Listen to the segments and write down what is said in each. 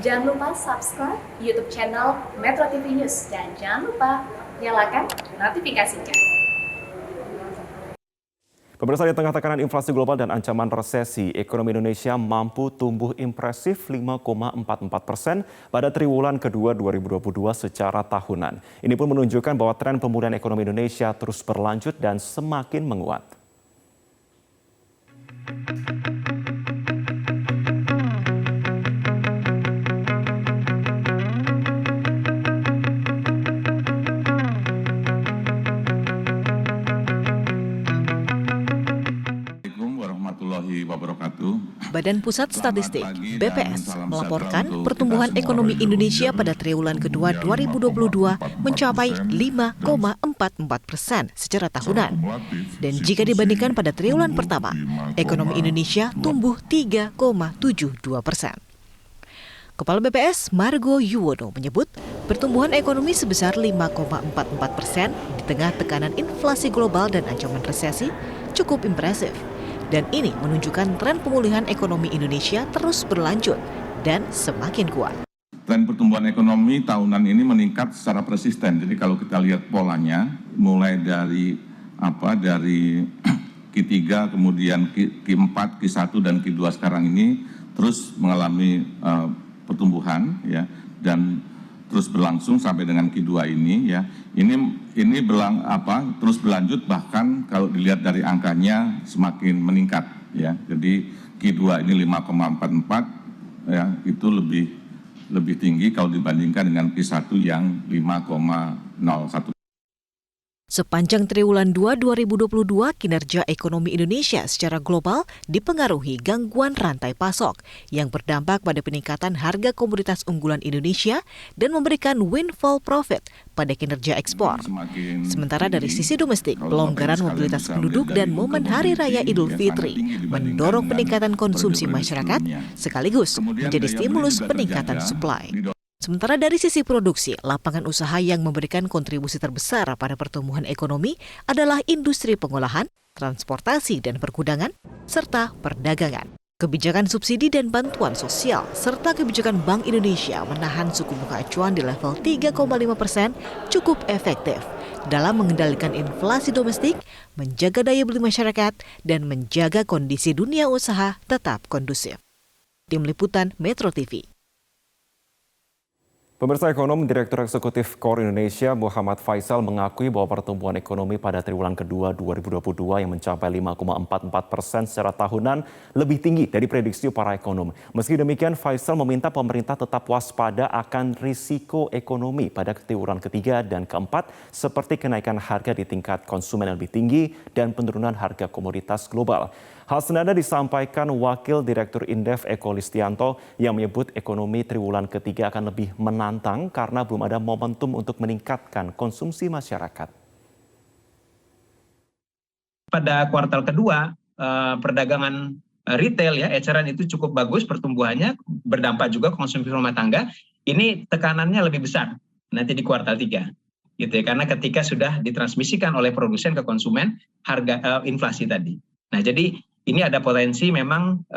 Jangan lupa subscribe YouTube channel Metro TV News dan jangan lupa nyalakan notifikasinya. Pemirsa, di tengah tekanan inflasi global dan ancaman resesi, ekonomi Indonesia mampu tumbuh impresif 5,44% pada triwulan kedua 2022 secara tahunan. Ini pun menunjukkan bahwa tren pemulihan ekonomi Indonesia terus berlanjut dan semakin menguat. Badan Pusat Statistik (BPS) melaporkan pertumbuhan ekonomi Indonesia pada triwulan kedua 2022 mencapai 5,44% secara tahunan. Dan jika dibandingkan pada triwulan pertama, ekonomi Indonesia tumbuh 3,72%. Kepala BPS Margo Yuwono menyebut pertumbuhan ekonomi sebesar 5,44% di tengah tekanan inflasi global dan ancaman resesi cukup impresif. Dan ini menunjukkan tren pemulihan ekonomi Indonesia terus berlanjut dan semakin kuat. Tren pertumbuhan ekonomi tahunan ini meningkat secara persisten. Jadi kalau kita lihat polanya, mulai dari Q3, kemudian Q4, Q1 dan Q2 sekarang ini terus mengalami pertumbuhan, ya, dan terus berlangsung sampai dengan Q2 ini, ya. Ini terus berlanjut, bahkan kalau dilihat dari angkanya semakin meningkat, ya. Jadi Q2 ini 5,44, ya, itu lebih tinggi kalau dibandingkan dengan Q1 yang 5,01. Sepanjang triwulan 2 2022, kinerja ekonomi Indonesia secara global dipengaruhi gangguan rantai pasok yang berdampak pada peningkatan harga komoditas unggulan Indonesia dan memberikan windfall profit pada kinerja ekspor. Sementara dari sisi domestik, pelonggaran mobilitas penduduk dan momen Hari Raya Idul Fitri mendorong peningkatan konsumsi masyarakat sekaligus menjadi stimulus peningkatan supply. Sementara dari sisi produksi, lapangan usaha yang memberikan kontribusi terbesar pada pertumbuhan ekonomi adalah industri pengolahan, transportasi dan pergudangan, serta perdagangan. Kebijakan subsidi dan bantuan sosial, serta kebijakan Bank Indonesia menahan suku bunga acuan di level 3,5% cukup efektif dalam mengendalikan inflasi domestik, menjaga daya beli masyarakat, dan menjaga kondisi dunia usaha tetap kondusif. Tim Liputan Metro TV. Pemirsa, ekonom Direktur Eksekutif KOR Indonesia Muhammad Faisal mengakui bahwa pertumbuhan ekonomi pada triwulan kedua 2022 yang mencapai 5,44% secara tahunan lebih tinggi dari prediksi para ekonom. Meski demikian, Faisal meminta pemerintah tetap waspada akan risiko ekonomi pada triwulan ketiga dan keempat seperti kenaikan harga di tingkat konsumen yang lebih tinggi dan penurunan harga komoditas global. Hal senada disampaikan Wakil Direktur Indef Eko Listianto yang menyebut ekonomi triwulan ketiga akan lebih menantang karena belum ada momentum untuk meningkatkan konsumsi masyarakat. Pada kuartal kedua, perdagangan retail, ya, eceran itu cukup bagus pertumbuhannya, berdampak juga konsumsi rumah tangga. Ini tekanannya lebih besar nanti di kuartal 3. Gitu ya, karena ketika sudah ditransmisikan oleh produsen ke konsumen harga inflasi tadi. Nah, jadi ini ada potensi memang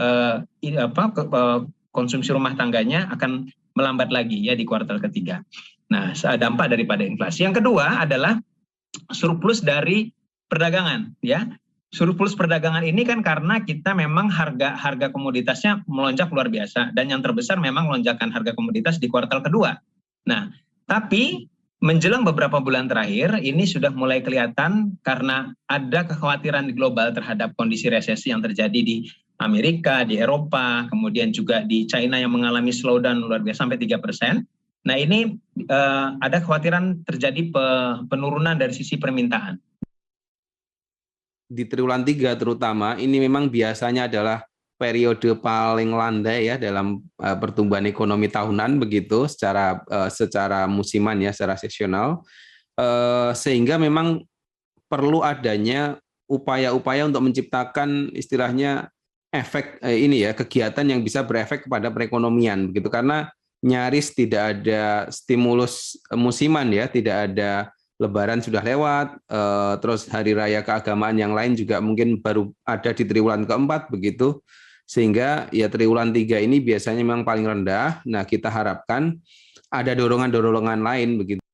konsumsi rumah tangganya akan melambat lagi, ya, di kuartal ketiga. Nah, dampak daripada inflasi. Yang kedua adalah surplus dari perdagangan, ya. Surplus perdagangan ini kan karena kita memang harga komoditasnya melonjak luar biasa, dan yang terbesar memang lonjakan harga komoditas di kuartal kedua. Nah, tapi menjelang beberapa bulan terakhir ini sudah mulai kelihatan karena ada kekhawatiran di global terhadap kondisi resesi yang terjadi di Amerika, di Eropa, kemudian juga di China yang mengalami slowdown luar biasa sampai 3%. Nah, ini ada kekhawatiran terjadi penurunan dari sisi permintaan. Di triwulan 3 terutama ini memang biasanya adalah periode paling landai, ya, dalam pertumbuhan ekonomi tahunan begitu secara musiman, ya, secara seasonal, sehingga memang perlu adanya upaya-upaya untuk menciptakan istilahnya efek kegiatan yang bisa berefek kepada perekonomian begitu, karena nyaris tidak ada stimulus musiman, ya, tidak ada. Lebaran sudah lewat, terus hari raya keagamaan yang lain juga mungkin baru ada di triwulan keempat begitu. Sehingga ya triwulan 3 ini biasanya memang paling rendah. Nah, kita harapkan ada dorongan-dorongan lain begitu.